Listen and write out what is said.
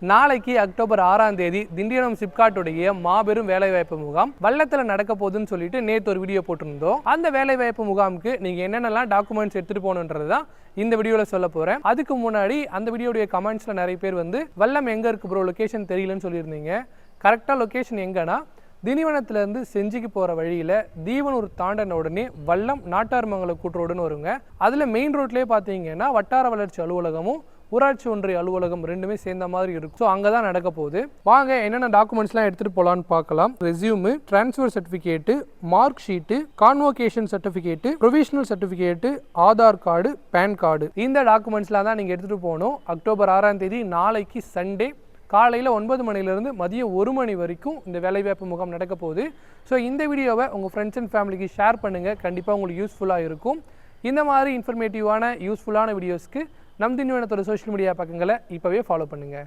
நாளைக்கு அக்டோபர் 6ஆம் தேதி திண்டிவனம் சிப்காட்டுடைய மாபெரும் வேலைவாய்ப்பு முகாம் வல்லத்தில் நடக்க போகுதுன்னு சொல்லிட்டு நேற்று ஒரு வீடியோ போட்டிருந்தோம். அந்த வேலைவாய்ப்பு முகாமுக்கு நீங்க என்னென்னலாம் டாக்குமெண்ட்ஸ் எடுத்துட்டு போகணுன்றது தான் இந்த வீடியோவில் சொல்ல போறேன். அதுக்கு முன்னாடி அந்த வீடியோடைய கமெண்ட்ஸ்ல நிறைய பேர் வல்லம் எங்க இருக்கு ப்ரோ, லொகேஷன் தெரியலன்னு சொல்லியிருந்தீங்க. கரெக்டாக லொகேஷன் எங்கன்னா திண்டிவனத்திலேருந்து செஞ்சிக்கு போகிற வழியில் தீவனூர் தாண்டின உடனே வல்லம் நாட்டார்மங்கலம் கூட்டுரோடுன்னு வருங்க. அதில் மெயின் ரோட்லேயே பார்த்தீங்கன்னா வட்டார வளர்ச்சி அலுவலகமும் ஊராட்சி ஒன்றிய அலுவலகம் ரெண்டுமே சேர்ந்த மாதிரி இருக்கும். ஸோ அங்கே தான் நடக்க போகுது. வாங்க என்னென்ன டாக்குமெண்ட்ஸ்லாம் எடுத்துகிட்டு போகலான்னு பார்க்கலாம். Resume, transfer certificate, mark sheet, convocation certificate, provisional certificate, Aadhaar card, pan card, இந்த டாக்குமெண்ட்ஸ்லாம் தான் நீங்கள் எடுத்துகிட்டு போகணும். அக்டோபர் 6ஆம் தேதி நாளைக்கு சண்டே காலையில் 9 மணிலேருந்து மதியம் 1 மணி வரைக்கும் இந்த வேலைவாய்ப்பு முகாம் நடக்க போகுது. ஸோ இந்த வீடியோவை உங்கள் ஃப்ரெண்ட்ஸ் அண்ட் ஃபேமிலிக்கு ஷேர் பண்ணுங்கள். கண்டிப்பாக உங்களுக்கு யூஸ்ஃபுல்லாக இருக்கும். இந்த மாதிரி இன்ஃபர்மேட்டிவான யூஸ்ஃபுல்லான வீடியோஸ்க்கு நம் திண்டிவனத்தோட சோஷியல் மீடியா பக்கங்களை இப்போவே ஃபாலோ பண்ணுங்கள்.